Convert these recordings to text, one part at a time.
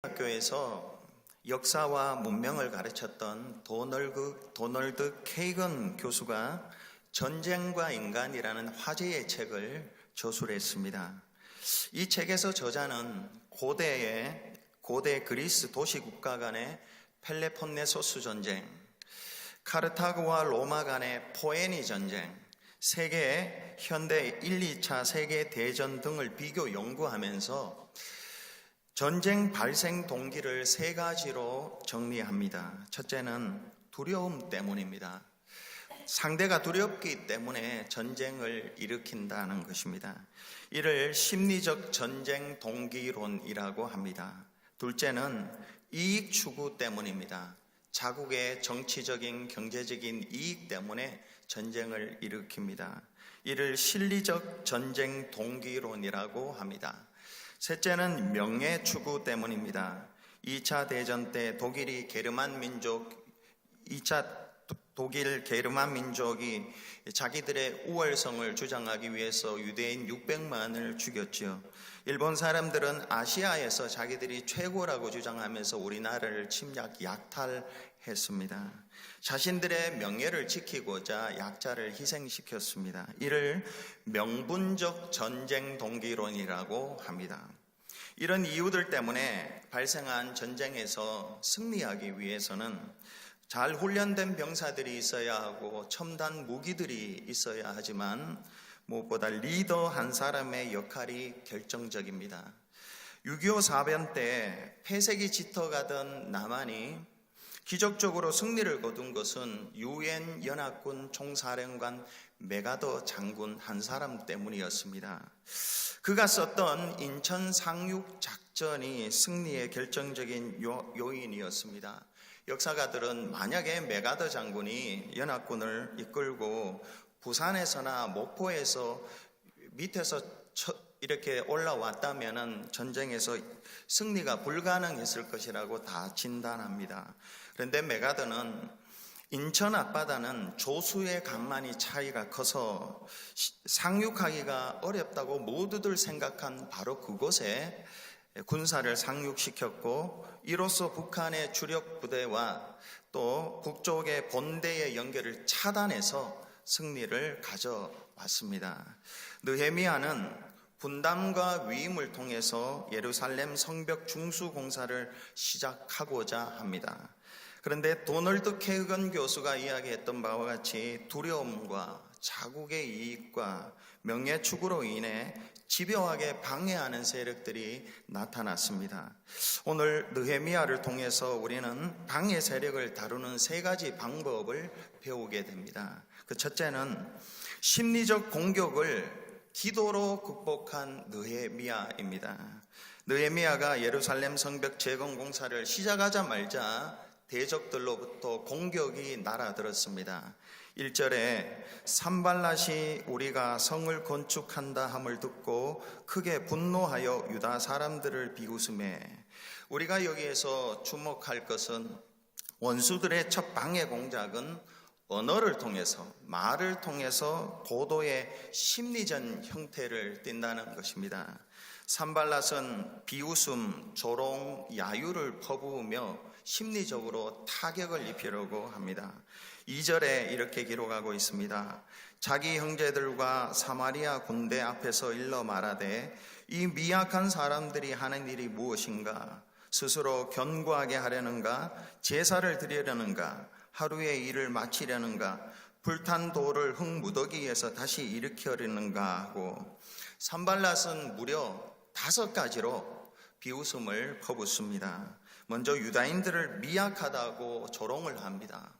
학교에서 역사와 문명을 가르쳤던 도널드 케이건 교수가 전쟁과 인간이라는 화제의 책을 저술했습니다. 이 책에서 저자는 고대 그리스 도시국가 간의 펠레폰네소스 전쟁, 카르타고와 로마 간의 포에니 전쟁, 현대 1, 2차 세계대전 등을 비교 연구하면서 전쟁 발생 동기를 세 가지로 정리합니다. 첫째는 두려움 때문입니다. 상대가 두렵기 때문에 전쟁을 일으킨다는 것입니다. 이를 심리적 전쟁 동기론이라고 합니다. 둘째는 이익 추구 때문입니다. 자국의 정치적인, 경제적인 이익 때문에 전쟁을 일으킵니다. 이를 실리적 전쟁 동기론이라고 합니다. 셋째는 명예 추구 때문입니다. 2차 대전 때 독일 게르만 민족이 자기들의 우월성을 주장하기 위해서 유대인 600만을 죽였죠. 일본 사람들은 아시아에서 자기들이 최고라고 주장하면서 우리나라를 약탈했습니다. 자신들의 명예를 지키고자 약자를 희생시켰습니다. 이를 명분적 전쟁 동기론이라고 합니다. 이런 이유들 때문에 발생한 전쟁에서 승리하기 위해서는 잘 훈련된 병사들이 있어야 하고 첨단 무기들이 있어야 하지만 무엇보다 리더 한 사람의 역할이 결정적입니다. 6.25 사변 때 폐색이 짙어가던 남한이 기적적으로 승리를 거둔 것은 유엔 연합군 총사령관 메가더 장군 한 사람 때문이었습니다. 그가 썼던 인천 상륙 작전이 승리의 결정적인 요인이었습니다. 역사가들은 만약에 메가더 장군이 연합군을 이끌고 부산에서나 목포에서 밑에서 이렇게 올라왔다면 전쟁에서 승리가 불가능했을 것이라고 다 진단합니다. 그런데 메가더는 인천 앞바다는 조수의 강만이 차이가 커서 상륙하기가 어렵다고 모두들 생각한 바로 그곳에 군사를 상륙시켰고, 이로써 북한의 주력 부대와 또 북쪽의 본대의 연결을 차단해서 승리를 가져왔습니다. 느헤미야는 분담과 위임을 통해서 예루살렘 성벽 중수 공사를 시작하고자 합니다. 그런데 도널드 케이건 교수가 이야기했던 바와 같이 두려움과 자국의 이익과 명예 추구로 인해 집요하게 방해하는 세력들이 나타났습니다. 오늘 느헤미야를 통해서 우리는 방해 세력을 다루는 세 가지 방법을 배우게 됩니다. 그 첫째는 심리적 공격을 기도로 극복한 느헤미야입니다. 느헤미야가 예루살렘 성벽 재건 공사를 시작하자마자 대적들로부터 공격이 날아들었습니다. 1절에 산발랏이 우리가 성을 건축한다 함을 듣고 크게 분노하여 유다 사람들을 비웃음에, 우리가 여기에서 주목할 것은 원수들의 첫 방해 공작은 언어를 통해서, 말을 통해서 고도의 심리전 형태를 띈다는 것입니다. 산발랏은 비웃음, 조롱, 야유를 퍼부으며 심리적으로 타격을 입히려고 합니다. 2절에 이렇게 기록하고 있습니다. 자기 형제들과 사마리아 군대 앞에서 일러 말하되 이 미약한 사람들이 하는 일이 무엇인가? 스스로 견고하게 하려는가? 제사를 드리려는가? 하루의 일을 마치려는가? 불탄 돌을 흙무더기에서 다시 일으키려는가 하고, 산발랏은 무려 5가지로 비웃음을 퍼붓습니다. 먼저 유다인들을 미약하다고 조롱을 합니다.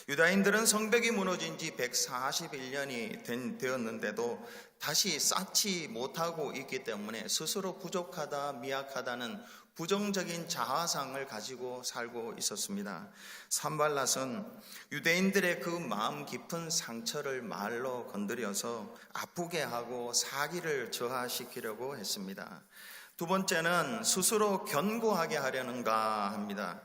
유다인들은 성벽이 무너진 지 141년이 되었는데도 다시 쌓지 못하고 있기 때문에 스스로 부족하다, 미약하다는 부정적인 자아상을 가지고 살고 있었습니다. 산발랏은 유대인들의 그 마음 깊은 상처를 말로 건드려서 아프게 하고 사기를 저하시키려고 했습니다. 두 번째는 스스로 견고하게 하려는가 합니다.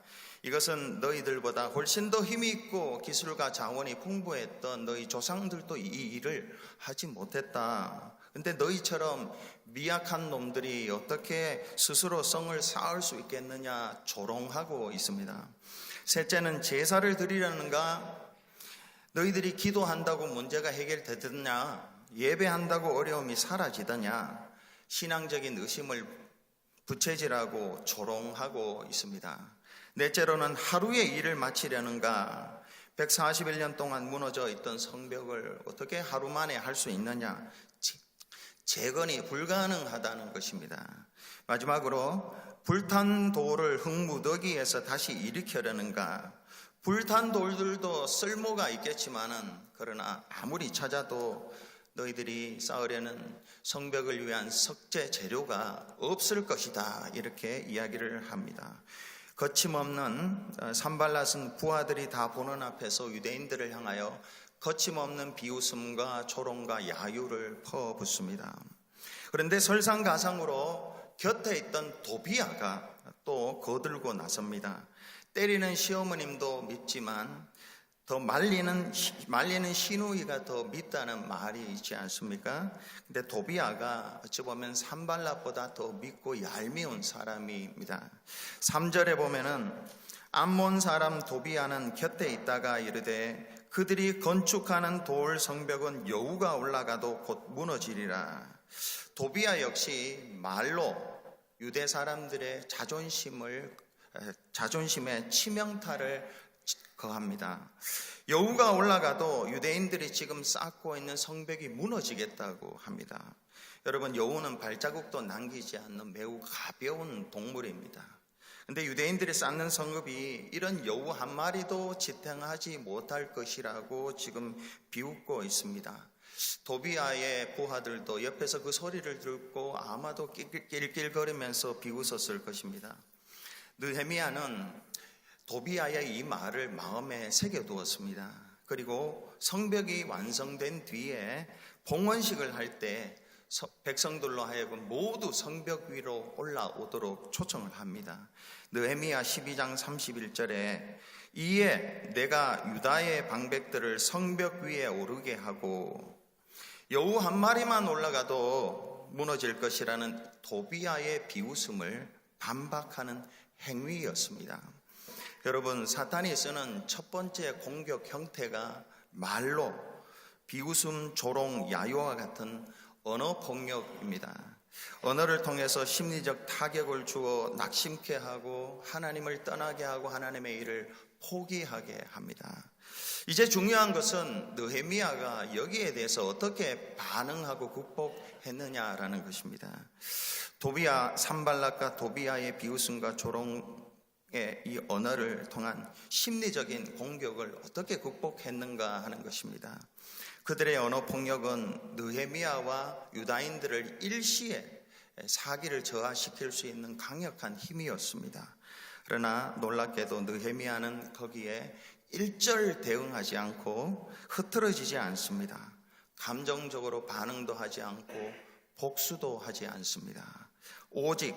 이것은 너희들보다 훨씬 더 힘이 있고 기술과 자원이 풍부했던 너희 조상들도 이 일을 하지 못했다. 근데 너희처럼 미약한 놈들이 어떻게 스스로 성을 쌓을 수 있겠느냐 조롱하고 있습니다. 셋째는 제사를 드리려는가? 너희들이 기도한다고 문제가 해결되느냐? 예배한다고 어려움이 사라지더냐? 신앙적인 의심을 부채질하고 조롱하고 있습니다. 넷째로는 하루의 일을 마치려는가? 141년 동안 무너져 있던 성벽을 어떻게 하루 만에 할 수 있느냐? 재건이 불가능하다는 것입니다. 마지막으로 불탄 돌을 흙무더기에서 다시 일으키려는가? 불탄 돌들도 쓸모가 있겠지만은 그러나 아무리 찾아도 너희들이 쌓으려는 성벽을 위한 석재 재료가 없을 것이다. 이렇게 이야기를 합니다. 거침없는 산발랏은 부하들이 다 보는 앞에서 유대인들을 향하여 거침없는 비웃음과 조롱과 야유를 퍼붓습니다. 그런데 설상가상으로 곁에 있던 도비아가 또 거들고 나섭니다. 때리는 시어머님도 밉지만 더 말리는 시누이가 더 밉다는 말이 있지 않습니까? 근데 도비아가 어찌 보면 산발랏보다 더 밉고 얄미운 사람입니다. 3절에 보면은 암몬 사람 도비아는 곁에 있다가 이르되 그들이 건축하는 돌 성벽은 여우가 올라가도 곧 무너지리라. 도비아 역시 말로 유대 사람들의 자존심에 치명타를 거합니다. 여우가 올라가도 유대인들이 지금 쌓고 있는 성벽이 무너지겠다고 합니다. 여러분, 여우는 발자국도 남기지 않는 매우 가벼운 동물입니다. 근데 유대인들이 쌓는 성읍이 이런 여우 한 마리도 지탱하지 못할 것이라고 지금 비웃고 있습니다. 도비아의 부하들도 옆에서 그 소리를 듣고 아마도 낄낄거리면서 비웃었을 것입니다. 느헤미야는 도비아의 이 말을 마음에 새겨두었습니다. 그리고 성벽이 완성된 뒤에 봉헌식을 할 때 백성들로 하여금 모두 성벽 위로 올라오도록 초청을 합니다. 느헤미야 12장 31절에 이에 내가 유다의 방백들을 성벽 위에 오르게 하고 여우 한 마리만 올라가도 무너질 것이라는 도비아의 비웃음을 반박하는 행위였습니다. 여러분, 사탄이 쓰는 첫 번째 공격 형태가 말로 비웃음, 조롱, 야유와 같은 언어 폭력입니다. 언어를 통해서 심리적 타격을 주어 낙심케 하고 하나님을 떠나게 하고 하나님의 일을 포기하게 합니다. 이제 중요한 것은 느헤미야가 여기에 대해서 어떻게 반응하고 극복했느냐라는 것입니다. 산발랏과 도비아의 비웃음과 조롱의 이 언어를 통한 심리적인 공격을 어떻게 극복했는가 하는 것입니다. 그들의 언어 폭력은 느헤미야와 유다인들을 일시에 사기를 저하시킬 수 있는 강력한 힘이었습니다. 그러나 놀랍게도 느헤미야는 거기에 일절 대응하지 않고 흐트러지지 않습니다. 감정적으로 반응도 하지 않고 복수도 하지 않습니다. 오직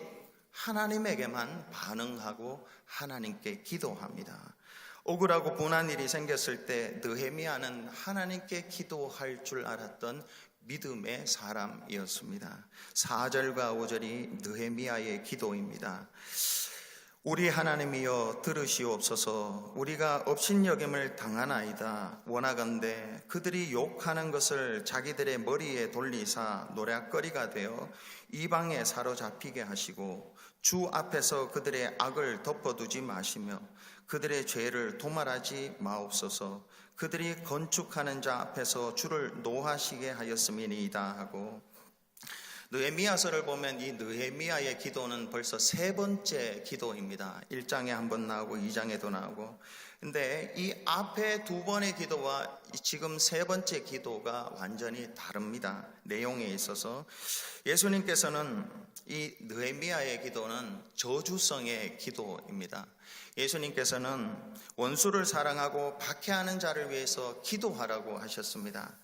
하나님에게만 반응하고 하나님께 기도합니다. 억울하고 분한 일이 생겼을 때 느헤미야는 하나님께 기도할 줄 알았던 믿음의 사람이었습니다. 4절과 5절이 느헤미야의 기도입니다. 우리 하나님이여 들으시옵소서. 우리가 업신여김을 당하나이다. 원하건대 그들이 욕하는 것을 자기들의 머리에 돌리사 노략거리가 되어 이방에 사로잡히게 하시고 주 앞에서 그들의 악을 덮어두지 마시며 그들의 죄를 도말하지 마옵소서. 그들이 건축하는 자 앞에서 주를 노하시게 하였음이니이다 하고, 느헤미야서를 보면 이 느헤미야의 기도는 벌써 세 번째 기도입니다. 1장에 한번 나오고 2장에도 나오고. 근데 이 앞에 두 번의 기도와 지금 세 번째 기도가 완전히 다릅니다. 내용에 있어서 예수님께서는 이 느헤미야의 기도는 저주성의 기도입니다. 예수님께서는 원수를 사랑하고 박해하는 자를 위해서 기도하라고 하셨습니다.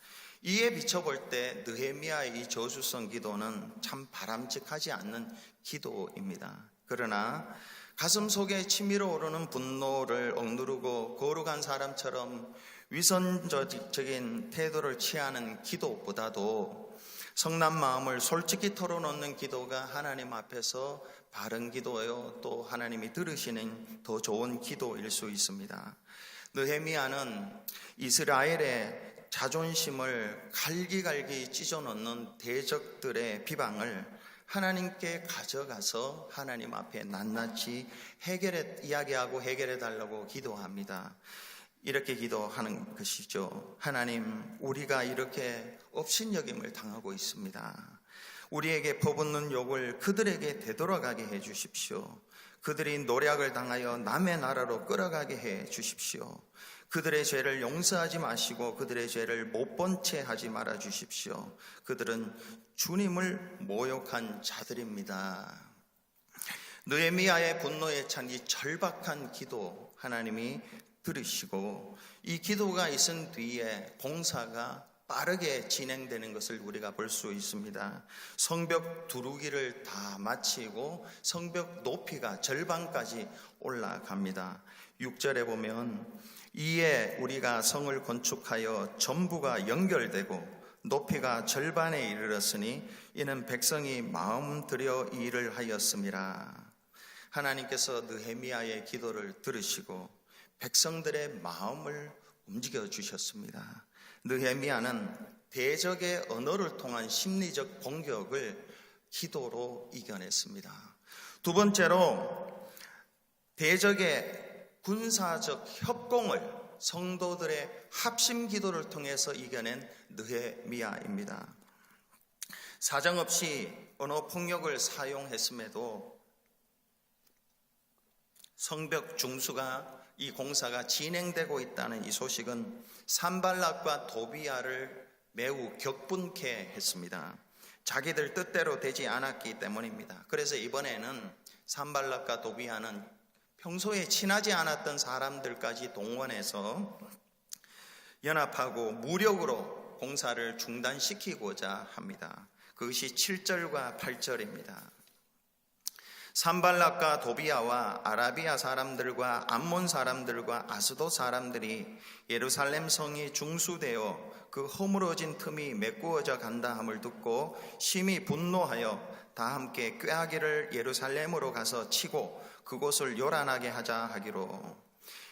이에 비춰볼 때 느헤미야의 이 저주성 기도는 참 바람직하지 않는 기도입니다. 그러나 가슴 속에 치밀어 오르는 분노를 억누르고 거룩한 사람처럼 위선적인 태도를 취하는 기도보다도 성난 마음을 솔직히 털어놓는 기도가 하나님 앞에서 바른 기도요, 또 하나님이 들으시는 더 좋은 기도일 수 있습니다. 느헤미야는 이스라엘의 자존심을 갈기갈기 찢어놓는 대적들의 비방을 하나님께 가져가서 하나님 앞에 낱낱이 이야기하고 해결해 달라고 기도합니다. 이렇게 기도하는 것이죠. 하나님, 우리가 이렇게 업신여김을 당하고 있습니다. 우리에게 퍼붓는 욕을 그들에게 되돌아가게 해 주십시오. 그들이 노략을 당하여 남의 나라로 끌어가게 해 주십시오. 그들의 죄를 용서하지 마시고 그들의 죄를 못 본 채 하지 말아 주십시오. 그들은 주님을 모욕한 자들입니다. 느헤미야의 분노에 찬 이 절박한 기도 하나님이 들으시고, 이 기도가 있은 뒤에 공사가 빠르게 진행되는 것을 우리가 볼 수 있습니다. 성벽 두루기를 다 마치고 성벽 높이가 절반까지 올라갑니다. 6절에 보면 이에 우리가 성을 건축하여 전부가 연결되고 높이가 절반에 이르렀으니 이는 백성이 마음 들여 이 일을 하였음이라. 하나님께서 느헤미야의 기도를 들으시고 백성들의 마음을 움직여 주셨습니다. 느헤미야는 대적의 언어를 통한 심리적 공격을 기도로 이겨냈습니다. 두 번째로 대적의 군사적 협공을 성도들의 합심 기도를 통해서 이겨낸 느헤미야입니다. 사정없이 언어 폭력을 사용했음에도 성벽 중수가 이 공사가 진행되고 있다는 이 소식은 산발락과 도비야를 매우 격분케 했습니다. 자기들 뜻대로 되지 않았기 때문입니다. 그래서 이번에는 산발락과 도비야는 평소에 친하지 않았던 사람들까지 동원해서 연합하고 무력으로 공사를 중단시키고자 합니다. 그것이 7절과 8절입니다. 산발락과 도비야와 아라비아 사람들과 암몬 사람들과 아스돗 사람들이 예루살렘 성이 중수되어 그 허물어진 틈이 메꾸어져 간다 함을 듣고 심히 분노하여 다 함께 꾀하기를 예루살렘으로 가서 치고 그곳을 요란하게 하자 하기로.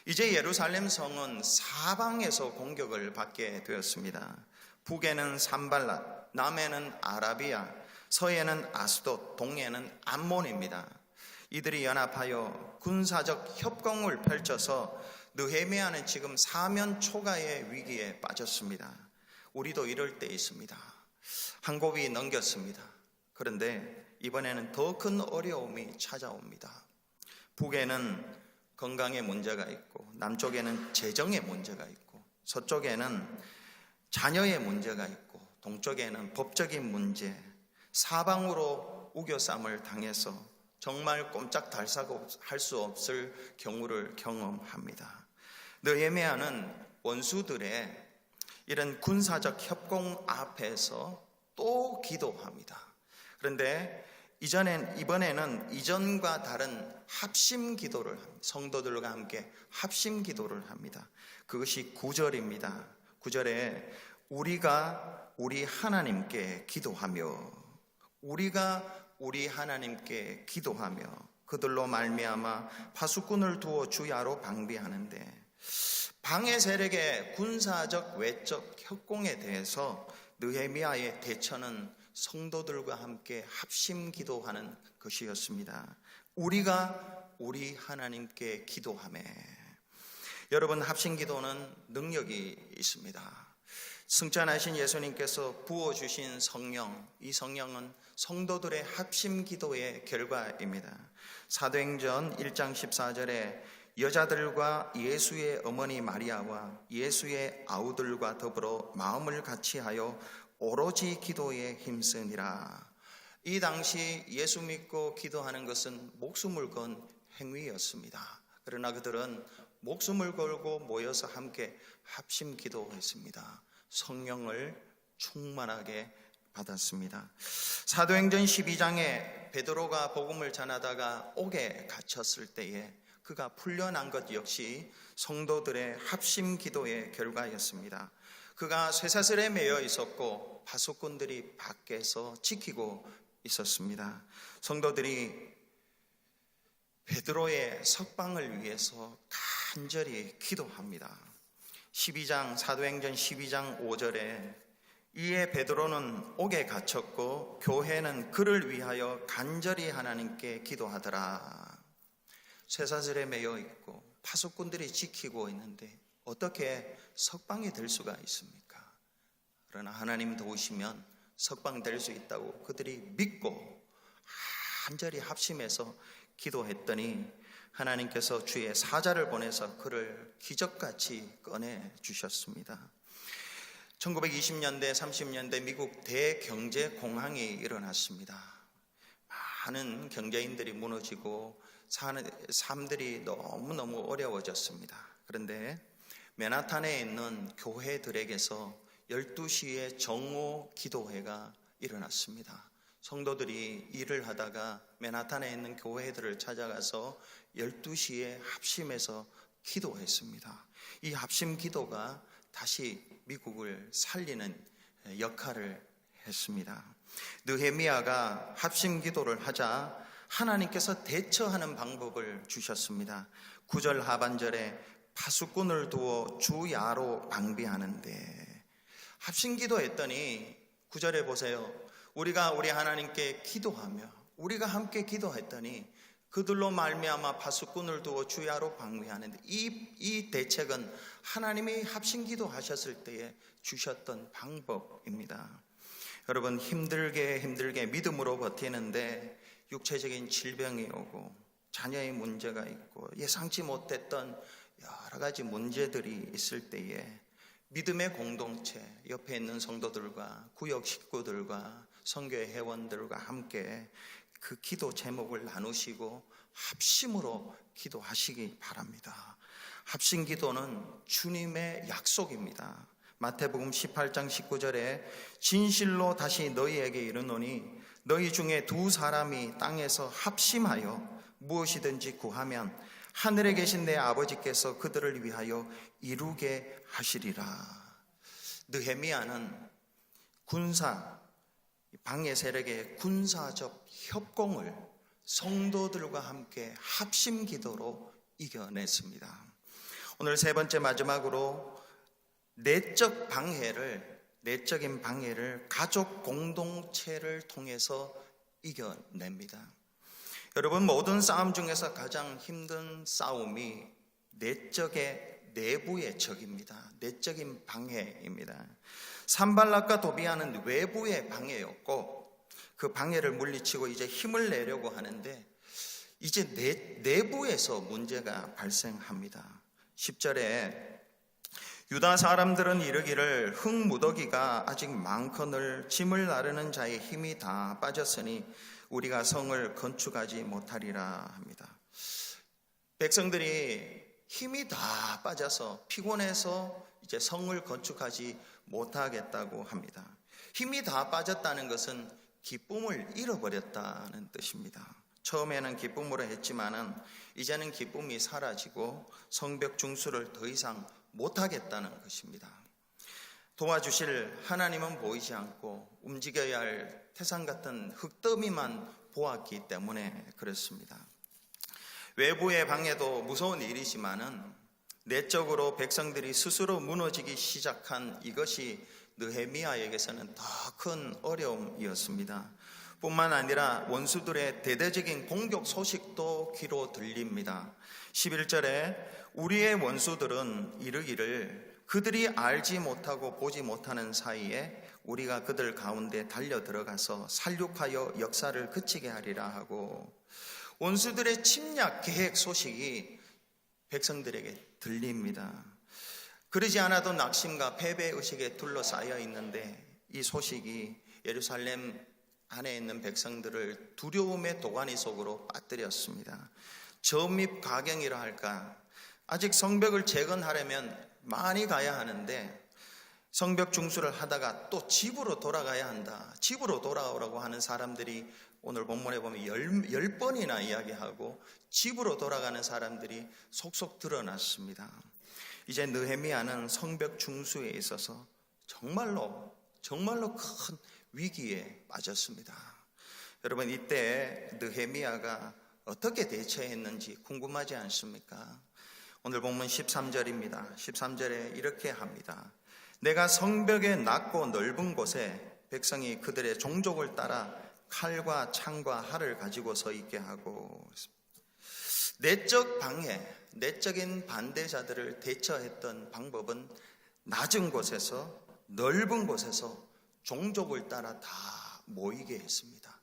이제 예루살렘 성은 사방에서 공격을 받게 되었습니다. 북에는 산발락, 남에는 아라비아, 서해는 아스돗, 동해는 암몬입니다. 이들이 연합하여 군사적 협공을 펼쳐서 느헤미야는 지금 사면 초가의 위기에 빠졌습니다. 우리도 이럴 때 있습니다. 한 곱이 넘겼습니다. 그런데 이번에는 더 큰 어려움이 찾아옵니다. 북에는 건강의 문제가 있고, 남쪽에는 재정의 문제가 있고, 서쪽에는 자녀의 문제가 있고, 동쪽에는 법적인 문제, 사방으로 우겨쌈을 당해서 정말 꼼짝달싹 할 수 없을 경우를 경험합니다. 느헤미야는 원수들의 이런 군사적 협공 앞에서 또 기도합니다. 그런데 이번에는 이전과 다른 합심 기도를 합니다. 성도들과 함께 합심 기도를 합니다. 그것이 9절입니다. 9절에 우리가 우리 하나님께 기도하며, 우리가 우리 하나님께 기도하며 그들로 말미암아 파수꾼을 두어 주야로 방비하는데, 방해 세력의 군사적 외적 협공에 대해서 느헤미야의 대처는 성도들과 함께 합심 기도하는 것이었습니다. 우리가 우리 하나님께 기도하며. 여러분, 합심 기도는 능력이 있습니다. 승천하신 예수님께서 부어주신 성령, 이 성령은 성도들의 합심 기도의 결과입니다. 사도행전 1장 14절에 여자들과 예수의 어머니 마리아와 예수의 아우들과 더불어 마음을 같이하여 오로지 기도에 힘쓰니라. 이 당시 예수 믿고 기도하는 것은 목숨을 건 행위였습니다. 그러나 그들은 목숨을 걸고 모여서 함께 합심 기도했습니다. 성령을 충만하게 받았습니다. 사도행전 12장에 베드로가 복음을 전하다가 옥에 갇혔을 때에 그가 풀려난 것 역시 성도들의 합심 기도의 결과였습니다. 그가 쇠사슬에 매여 있었고 파수꾼들이 밖에서 지키고 있었습니다. 성도들이 베드로의 석방을 위해서 간절히 기도합니다. 사도행전 12장 5절에 이에 베드로는 옥에 갇혔고 교회는 그를 위하여 간절히 하나님께 기도하더라. 쇠사슬에 매여 있고 파수꾼들이 지키고 있는데 어떻게 석방이 될 수가 있습니까? 그러나 하나님 도우시면 석방될 수 있다고 그들이 믿고 간절히 합심해서 기도했더니 하나님께서 주의 사자를 보내서 그를 기적같이 꺼내 주셨습니다. 1920년대 30년대 미국 대경제 공황이 일어났습니다. 많은 경제인들이 무너지고 삶들이 너무너무 어려워졌습니다. 그런데 맨하탄에 있는 교회들에게서 12시에 정오 기도회가 일어났습니다. 성도들이 일을 하다가 맨하탄에 있는 교회들을 찾아가서 12시에 합심해서 기도했습니다. 이 합심 기도가 다시 미국을 살리는 역할을 했습니다. 느헤미야가 합심 기도를 하자 하나님께서 대처하는 방법을 주셨습니다. 9절 하반절에 파수꾼을 두어 주야로 방비하는데, 합심 기도했더니 9절에 보세요. 우리가 우리 하나님께 기도하며 우리가 함께 기도했더니 그들로 말미암아 파수꾼을 두어 주야로 방비하는데, 이 대책은 하나님이 합심 기도하셨을 때에 주셨던 방법입니다. 여러분, 힘들게 믿음으로 버티는데 육체적인 질병이 오고 자녀의 문제가 있고 예상치 못했던 여러 가지 문제들이 있을 때에 믿음의 공동체, 옆에 있는 성도들과 구역 식구들과 선교회 회원들과 함께 그 기도 제목을 나누시고 합심으로 기도하시기 바랍니다. 합심 기도는 주님의 약속입니다. 마태복음 18장 19절에 진실로 다시 너희에게 이르노니 너희 중에 두 사람이 땅에서 합심하여 무엇이든지 구하면 하늘에 계신 내 아버지께서 그들을 위하여 이루게 하시리라. 느헤미야는 방해 세력의 군사적 협공을 성도들과 함께 합심 기도로 이겨냈습니다. 오늘 세 번째 마지막으로 내적인 방해를 가족 공동체를 통해서 이겨냅니다. 여러분, 모든 싸움 중에서 가장 힘든 싸움이 내부의 적입니다. 내적인 방해입니다. 산발락과 도비아는 외부의 방해였고 그 방해를 물리치고 이제 힘을 내려고 하는데 이제 내부에서 문제가 발생합니다. 10절에 유다 사람들은 이르기를 흙무더기가 아직 많거늘 짐을 나르는 자의 힘이 다 빠졌으니 우리가 성을 건축하지 못하리라 합니다. 백성들이 힘이 다 빠져서 피곤해서 이제 성을 건축하지 못하겠다고 합니다. 힘이 다 빠졌다는 것은 기쁨을 잃어버렸다는 뜻입니다. 처음에는 기쁨으로 했지만은 이제는 기쁨이 사라지고 성벽 중수를 더 이상 못하겠다는 것입니다. 도와주실 하나님은 보이지 않고 움직여야 할 태산 같은 흙더미만 보았기 때문에 그렇습니다. 외부의 방해도 무서운 일이지만은 내적으로 백성들이 스스로 무너지기 시작한 이것이 느헤미야에게서는 더 큰 어려움이었습니다. 뿐만 아니라 원수들의 대대적인 공격 소식도 귀로 들립니다. 11절에 우리의 원수들은 이르기를 그들이 알지 못하고 보지 못하는 사이에 우리가 그들 가운데 달려 들어가서 살육하여 역사를 그치게 하리라 하고, 원수들의 침략 계획 소식이 백성들에게 들립니다. 그러지 않아도 낙심과 패배의식에 둘러싸여 있는데 이 소식이 예루살렘 안에 있는 백성들을 두려움의 도가니 속으로 빠뜨렸습니다. 점입가경이라 할까, 아직 성벽을 재건하려면 많이 가야 하는데 성벽 중수를 하다가 또 집으로 돌아가야 한다. 집으로 돌아오라고 하는 사람들이 오늘 본문에 보면 10번이나 이야기하고 집으로 돌아가는 사람들이 속속 드러났습니다. 이제 느헤미야는 성벽 중수에 있어서 정말로 큰 위기에 빠졌습니다. 여러분, 이때 느헤미야가 어떻게 대처했는지 궁금하지 않습니까? 오늘 본문 13절입니다. 13절에 이렇게 합니다. 내가 성벽의 낮고 넓은 곳에 백성이 그들의 종족을 따라 칼과 창과 활을 가지고 서 있게 하고, 내적 방해, 내적인 반대자들을 대처했던 방법은 낮은 곳에서 넓은 곳에서 종족을 따라 다 모이게 했습니다.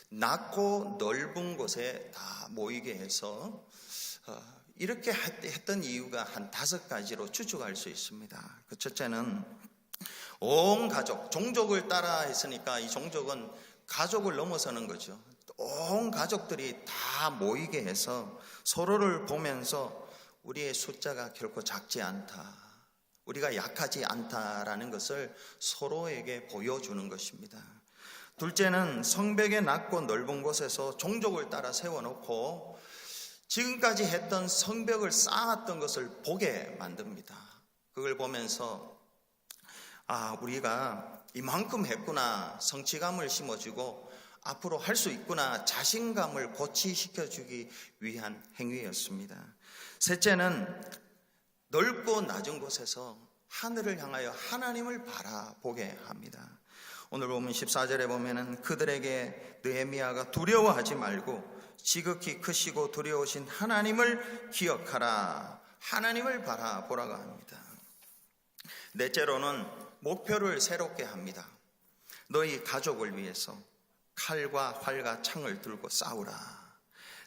낮고 넓은 곳에 다 모이게 해서 이렇게 했던 이유가 한 5가지로 추측할 수 있습니다. 그 첫째는 온 가족, 종족을 따라 했으니까 이 종족은 가족을 넘어서는 거죠. 온 가족들이 다 모이게 해서 서로를 보면서 우리의 숫자가 결코 작지 않다, 우리가 약하지 않다라는 것을 서로에게 보여주는 것입니다. 둘째는 성벽의 낮고 넓은 곳에서 종족을 따라 세워놓고 지금까지 했던 성벽을 쌓았던 것을 보게 만듭니다. 그걸 보면서 우리가 이만큼 했구나, 성취감을 심어주고 앞으로 할 수 있구나, 자신감을 고취시켜주기 위한 행위였습니다. 셋째는 넓고 낮은 곳에서 하늘을 향하여 하나님을 바라보게 합니다. 오늘 보면 14절에 보면은 그들에게 느헤미야가 두려워하지 말고 지극히 크시고 두려우신 하나님을 기억하라, 하나님을 바라보라고 합니다. 넷째로는 목표를 새롭게 합니다. 너희 가족을 위해서 칼과 활과 창을 들고 싸우라.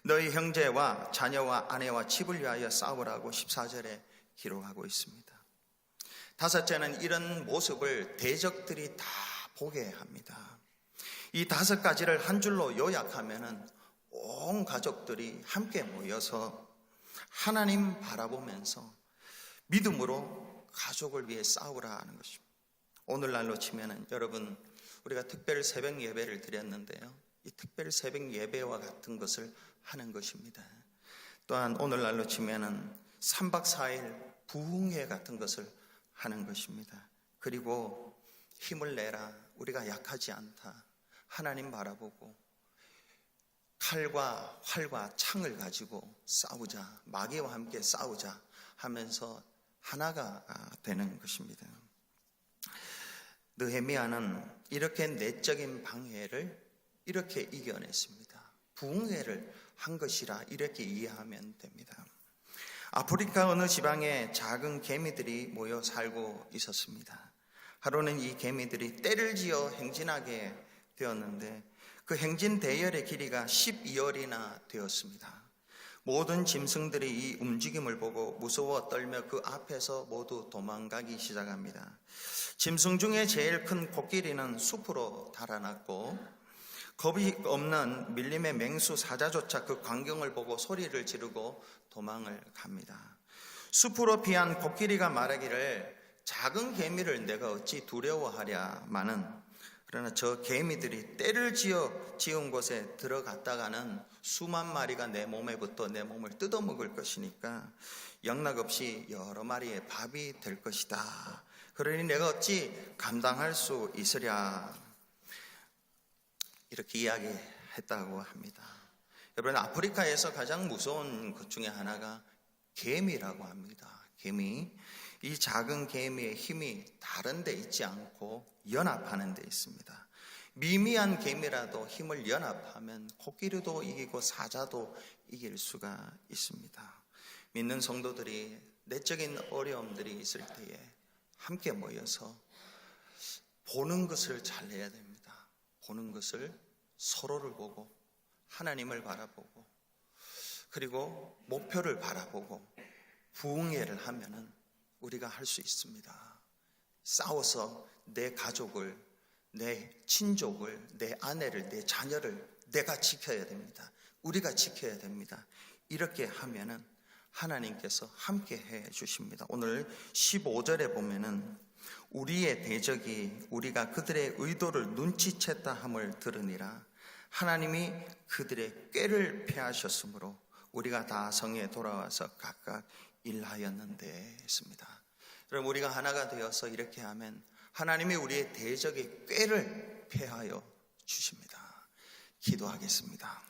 너희 형제와 자녀와 아내와 집을 위하여 싸우라고 14절에 기록하고 있습니다. 다섯째는 이런 모습을 대적들이 다 보게 합니다. 이 5가지를 한 줄로 요약하면은 온 가족들이 함께 모여서 하나님 바라보면서 믿음으로 가족을 위해 싸우라 하는 것입니다. 오늘날로 치면은 여러분, 우리가 특별 새벽 예배를 드렸는데요, 이 특별 새벽 예배와 같은 것을 하는 것입니다. 또한 오늘날로 치면은 3박 4일 부흥회 같은 것을 하는 것입니다. 그리고 힘을 내라, 우리가 약하지 않다, 하나님 바라보고 칼과 활과 창을 가지고 싸우자, 마귀와 함께 싸우자 하면서 하나가 되는 것입니다. 느헤미야는 이렇게 내적인 방해를 이렇게 이겨냈습니다. 부흥회를 한 것이라 이렇게 이해하면 됩니다. 아프리카 어느 지방에 작은 개미들이 모여 살고 있었습니다. 하루는 이 개미들이 떼를 지어 행진하게 되었는데 그 행진 대열의 길이가 12열이나 되었습니다. 모든 짐승들이 이 움직임을 보고 무서워 떨며 그 앞에서 모두 도망가기 시작합니다. 짐승 중에 제일 큰 코끼리는 숲으로 달아났고 겁이 없는 밀림의 맹수 사자조차 그 광경을 보고 소리를 지르고 도망을 갑니다. 숲으로 피한 코끼리가 말하기를 작은 개미를 내가 어찌 두려워하랴마는, 그러나 저 개미들이 떼를 지은 곳에 들어갔다가는 수만 마리가 내 몸에 붙어 내 몸을 뜯어먹을 것이니까 영락없이 여러 마리의 밥이 될 것이다. 그러니 내가 어찌 감당할 수 있으랴, 이렇게 이야기했다고 합니다. 여러분, 아프리카에서 가장 무서운 것 중에 하나가 개미라고 합니다. 개미. 이 작은 개미의 힘이 다른 데 있지 않고 연합하는 데 있습니다. 미미한 개미라도 힘을 연합하면 코끼리도 이기고 사자도 이길 수가 있습니다. 믿는 성도들이 내적인 어려움들이 있을 때에 함께 모여서 보는 것을 잘 해야 됩니다. 보는 것을, 서로를 보고 하나님을 바라보고 그리고 목표를 바라보고 부흥회를 하면은 우리가 할 수 있습니다. 싸워서 내 가족을, 내 친족을, 내 아내를, 내 자녀를 내가 지켜야 됩니다. 우리가 지켜야 됩니다. 이렇게 하면은 하나님께서 함께 해 주십니다. 오늘 15절에 보면은 우리의 대적이 우리가 그들의 의도를 눈치챘다 함을 들으니라. 하나님이 그들의 꾀를 패하셨으므로 우리가 다 성에 돌아와서 각각 일하였는데 했습니다. 그럼 우리가 하나가 되어서 이렇게 하면 하나님이 우리의 대적의 꾀를 패하여 주십니다. 기도하겠습니다.